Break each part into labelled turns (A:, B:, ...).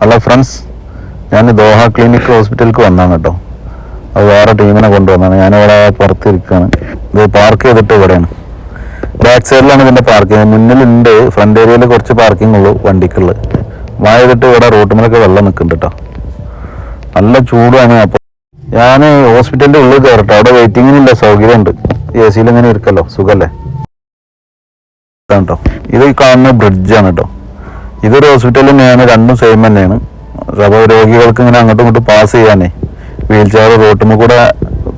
A: Hello friends, ഞാൻ Doha clinic ഹോസ്പിറ്റലിലേക്ക് വന്നതാണ് കേട്ടോ. അത് വേറെ ടീമിനെ കൊണ്ടുവന്നാണ്. ഞാനിവിടെ പുറത്തിരിക്കുകയാണ്. ഇത് പാർക്ക് ചെയ്തിട്ട് ഇവിടെയാണ്, ബാക്ക് സൈഡിലാണ് ഇതിൻ്റെ പാർക്കിങ്. മുന്നിലുണ്ട്, ഫ്രണ്ട് ഏരിയയിൽ കുറച്ച് പാർക്കിംഗ് ഉള്ളൂ വണ്ടിക്കുള്ളത്. മഴ ചെയ്തിട്ട് ഇവിടെ റോട്ടുമേലൊക്കെ വെള്ളം നിൽക്കുന്നുണ്ട് കേട്ടോ. നല്ല ചൂടാണ്. അപ്പോൾ ഞാൻ ഹോസ്പിറ്റലിൻ്റെ ഉള്ളിൽ കയറട്ടോ. അവിടെ വെയിറ്റിങ്ങിനുള്ള സൗകര്യമുണ്ട്. എ സിയിൽ ഇങ്ങനെ ഇരിക്കല്ലോ, സുഖമല്ലേ കേട്ടോ. ഇത് കാണുന്ന ബ്രിഡ്ജാണ് കേട്ടോ. ഇതൊരു ഹോസ്പിറ്റലിൽ തന്നെയാണ്, രണ്ടും സെയിം തന്നെയാണ്. അപ്പോൾ രോഗികൾക്ക് ഇങ്ങനെ അങ്ങോട്ടും ഇങ്ങോട്ടും പാസ് ചെയ്യാനേ വീൽ ചെയർ റോട്ടുമ്പോൾ കൂടെ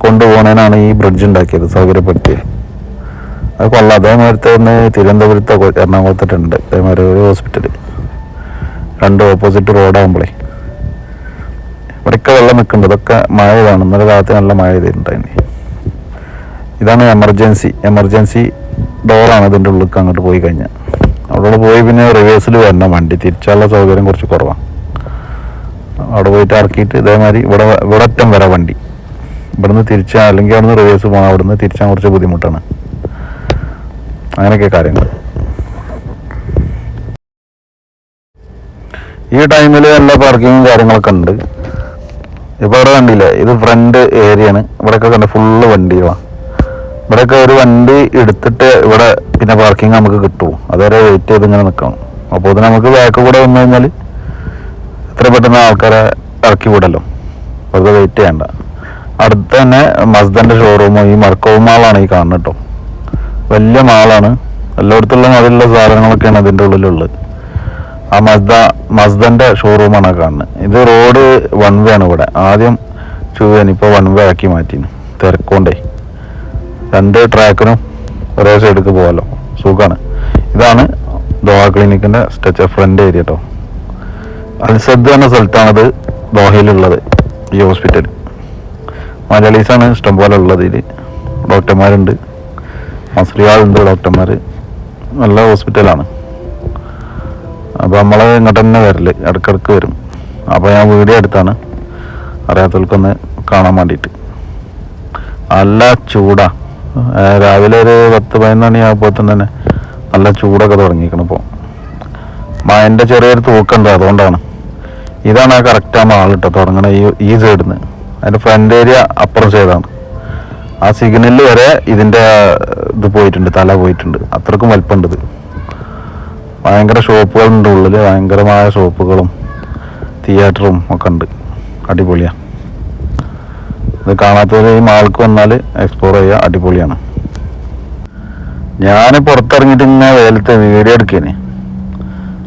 A: കൊണ്ടുപോകണേനാണ് ഈ ബ്രിഡ്ജ് ഉണ്ടാക്കിയത്, സൗകര്യപ്പെടുത്തിയത്. അത് കൊള്ളാം. അതേമാതിരത്തെ ഒന്ന് തിരുവനന്തപുരത്തോ എറണാകുളത്തിട്ടുണ്ട് അതേമാതിരി ഒരു ഹോസ്പിറ്റൽ, രണ്ട് ഓപ്പോസിറ്റ് റോഡാകുമ്പോഴേ ഇവിടെയൊക്കെ വെള്ളം നിൽക്കുന്നുണ്ട്. ഇതൊക്കെ മഴ ഇതാണ്. ഇന്നലെ രാത്രി നല്ല മഴ ചെയ്തിട്ടുണ്ടായിരുന്നു. ഇതാണ് എമർജൻസി ഡോറാണ്. ഇതിൻ്റെ ഉള്ളിലേക്ക് അങ്ങോട്ട് പോയി കഴിഞ്ഞാൽ അവിടെ പോയി പിന്നെ റിവേഴ്സിൽ വരണം. വണ്ടി തിരിച്ചുള്ള സൗകര്യം കുറച്ച് കുറവാണ്. അവിടെ പോയിട്ട് ഇറക്കിയിട്ട് ഇതേമാതിരി ഇവിടെ അറ്റം വരാം വണ്ടി. ഇവിടുന്ന് തിരിച്ചാൽ അല്ലെങ്കിൽ അവിടുന്ന് റിവേഴ്സ് പോകണം. അവിടുന്ന് തിരിച്ചാൽ കുറച്ച് ബുദ്ധിമുട്ടാണ്. അങ്ങനെയൊക്കെ കാര്യങ്ങൾ. ഈ ടൈമിൽ എല്ലാ പാർക്കിങ്ങും കാര്യങ്ങളൊക്കെ ഉണ്ട്. ഇപ്പോൾ അവിടെ കണ്ടില്ലേ, ഇത് ഫ്രണ്ട് ഏരിയയാണ്. ഇവിടെയൊക്കെ കണ്ട ഫുള്ള് വണ്ടികളാണ്. ഇവിടെയൊക്കെ ഒരു വണ്ടി എടുത്തിട്ട് ഇവിടെ പിന്നെ പാർക്കിംഗ് നമുക്ക് കിട്ടുമോ, അതുവരെ വെയിറ്റ് ചെയ്ത് ഇങ്ങനെ നിൽക്കണം. അപ്പോൾ ഇത് നമുക്ക് ബാക്ക് കൂടെ വന്നു കഴിഞ്ഞാൽ എത്ര പെട്ടെന്ന് ആൾക്കാരെ ഇറക്കി വിടല്ലോ, വെറുതെ വെയിറ്റ് ചെയ്യണ്ട. അടുത്ത് തന്നെ മസ്ദൻ്റെ ഷോറൂമോ ഈ മർക്കോവ് മാളാണ് ഈ കാണുന്നത് കേട്ടോ. വലിയ മാളാണ്. എല്ലായിടത്തുള്ള അതിലുള്ള സാധനങ്ങളൊക്കെയാണ് അതിൻ്റെ ഉള്ളിലുള്ളത്. ആ മസ്ദൻ്റെ ഷോറൂമാണ് കാണുന്നത്. ഇത് റോഡ് വൺ വേ ആണ്. ഇവിടെ ആദ്യം 2 വേ, ഇപ്പോൾ 1 വേ ആക്കി മാറ്റിന്. തിരക്കൊണ്ടേ രണ്ട് ട്രാക്കിനും ഒരേ സൈഡിലേക്ക് പോകാമല്ലോ, സുഖമാണ്. ഇതാണ് ദോഹ ക്ലിനിക്കിൻ്റെ ഫ്രണ്ട് ഏരിയ കേട്ടോ. അൽസദ് എന്ന സ്ഥലത്താണത് ദോഹയിലുള്ളത് ഈ ഹോസ്പിറ്റൽ. മലയാളീസാണ് ഇഷ്ടംപോലെ ഉള്ളത്. ഇതിൽ ഡോക്ടർമാരുണ്ട്, മസ്രിയാളുണ്ട് ഡോക്ടർമാർ. നല്ല ഹോസ്പിറ്റലാണ്. അപ്പോൾ നമ്മൾ ഇങ്ങോട്ട് തന്നെ വരല്, ഇടയ്ക്കിടയ്ക്ക് വരും. അപ്പോൾ ഞാൻ വീഡിയോ എടുത്താണ് അറിയാത്തവർക്കൊന്ന് കാണാൻ വേണ്ടിയിട്ട്. നല്ല ചൂടാണ്. രാവിലെ ഒരു 10-11 മണിയാകുമ്പോൾ തന്നെ നല്ല ചൂടൊക്കെ തുടങ്ങിയിരിക്കണം. ഇപ്പോൾ മഴൻ്റെ ചെറിയൊരു തൂക്കുണ്ട്, അതുകൊണ്ടാണ്. ഇതാണ് ആ കറക്റ്റ് ആ മാളിട്ടോ തുടങ്ങണ ഈ സൈഡിൽ നിന്ന്. അതിൻ്റെ ഫ്രണ്ട് ഏരിയ അപ്പുറം സൈഡാണ്. ആ സിഗ്നലിൽ വരെ ഇതിൻ്റെ ഇത് പോയിട്ടുണ്ട്, തല പോയിട്ടുണ്ട്. അത്രക്കും വലിപ്പമുണ്ട് ഇത്. ഭയങ്കര ഷോപ്പുകളുണ്ട് ഉള്ളിൽ, ഭയങ്കരമായ ഷോപ്പുകളും തിയേറ്ററും ഒക്കെ ഉണ്ട്. അടിപൊളിയാണ്. ഇത് കാണാത്തവർ ഈ മാൾക്ക് വന്നാൽ എക്സ്പ്ലോർ ചെയ്യുക, അടിപൊളിയാണ്. ഞാൻ പുറത്തിറങ്ങിയിട്ട് ഇങ്ങനെ വെയിലത്ത് വീഡിയോ എടുക്കേനെ.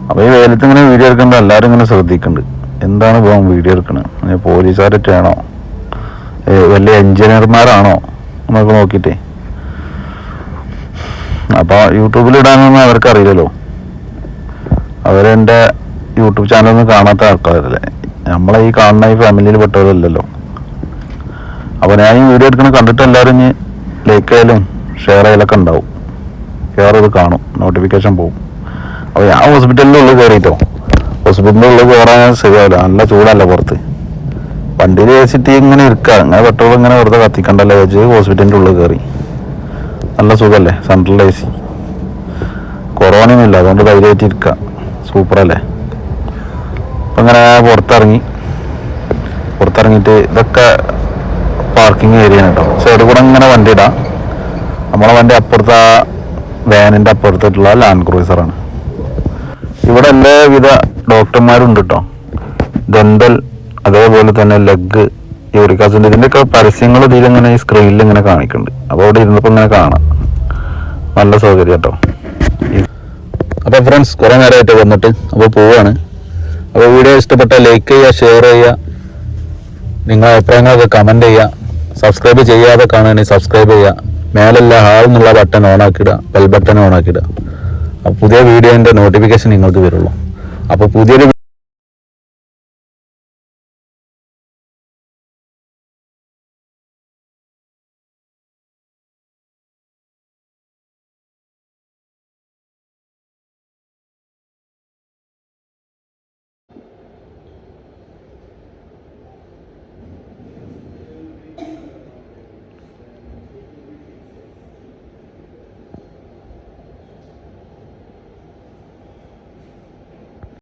A: അപ്പോൾ ഈ വെയിലത്ത് ഇങ്ങനെ വീഡിയോ എടുക്കുമ്പോൾ എല്ലാവരും ഇങ്ങനെ ശ്രദ്ധിക്കുന്നുണ്ട്, എന്താണ് പോകാൻ വീഡിയോ എടുക്കണത്, പോലീസുകാരായിട്ടാണോ വലിയ എൻജിനീയർമാരാണോ എന്നൊക്കെ നോക്കിയിട്ടേ. അപ്പോൾ യൂട്യൂബിലിടാനൊന്നും അവർക്കറിയില്ലല്ലോ. അവരെൻ്റെ യൂട്യൂബ് ചാനലൊന്നും കാണാത്ത ആൾക്കാരല്ലേ, നമ്മളെ ഈ കാണുന്ന ഈ ഫാമിലിയിൽ പെട്ടവരല്ലല്ലോ. അപ്പോൾ ഞാൻ ഈ വീഡിയോ എടുക്കണ കണ്ടിട്ട് എല്ലാവരും ഇനി ലൈക്ക് ചെയ്യലും ഷെയർ ചെയ്യലൊക്കെ ഉണ്ടാവും. ഇത് കാണും, നോട്ടിഫിക്കേഷൻ പോകും. അപ്പോൾ ഞാൻ ഹോസ്പിറ്റലിൻ്റെ ഉള്ളിൽ കയറിയിട്ടോ. ഹോസ്പിറ്റലിൻ്റെ ഉള്ളിൽ കയറാൻ ശരിയാവില്ല, നല്ല ചൂടല്ല പുറത്ത്. വണ്ടിയിൽ വെച്ചിട്ട് ഇങ്ങനെ ഇരിക്കുക, അങ്ങനെ പെട്രോൾ ഇങ്ങനെ വെറുതെ കത്തിക്കണ്ടല്ലോ വെച്ച് ഹോസ്പിറ്റലിൻ്റെ ഉള്ളിൽ കയറി. നല്ല സുഖമല്ലേ, സെൻട്രൽ AC, കൊറോണയൊന്നുമില്ല, അതുകൊണ്ട് ധൈര്യമായിട്ട് ഇരിക്കുക. സൂപ്പറല്ലേ. അപ്പം ഇങ്ങനെ പുറത്തിറങ്ങിയിട്ട് ഇതൊക്കെ പാർക്കിംഗ് ഏരിയ ആണ് കേട്ടോ. സൈഡിൽ കൂടെ ഇങ്ങനെ വണ്ടി ഇടാം. നമ്മളെ വണ്ടി അപ്പുറത്തെ വാനിൻ്റെ അപ്പുറത്തായിട്ടുള്ള ലാൻഡ് ക്രൂസറാണ്. ഇവിടെ എല്ലാവിധ ഡോക്ടർമാരുണ്ട് കേട്ടോ. ഡെൻ്റൽ, അതേപോലെ തന്നെ ലെഗ്, യൂറിക് ആസിഡ്, ഇതിൻ്റെയൊക്കെ പരസ്യങ്ങൾ ഇതിലിങ്ങനെ ഈ സ്ക്രീനിൽ ഇങ്ങനെ കാണിക്കുന്നുണ്ട്. അപ്പോൾ അവിടെ ഇരുന്നപ്പോൾ ഇങ്ങനെ കാണാം. നല്ല സൗകര്യം കേട്ടോ. അപ്പോൾ ഫ്രണ്ട്സ്, കുറേ നേരമായിട്ട് വന്നിട്ട് അപ്പോൾ പോവുകയാണ്. അപ്പോൾ വീഡിയോ ഇഷ്ടപ്പെട്ടാൽ ലൈക്ക് ചെയ്യുക, ഷെയർ ചെയ്യുക, നിങ്ങളുടെ അഭിപ്രായങ്ങളൊക്കെ കമൻറ്റ് ചെയ്യുക. സബ്സ്ക്രൈബ് ചെയ്യാതെ കാണുകയാണെങ്കിൽ സബ്സ്ക്രൈബ് ചെയ്യുക. മേലെല്ലാം ഹാൾ എന്നുള്ള ബട്ടൺ ഓണാക്കിയിടുക, ബെൽ ബട്ടൺ ഓണാക്കിയിടുക. അപ്പോൾ പുതിയ വീഡിയോൻ്റെ നോട്ടിഫിക്കേഷൻ നിങ്ങൾക്ക് വരുള്ളൂ. അപ്പോൾ പുതിയൊരു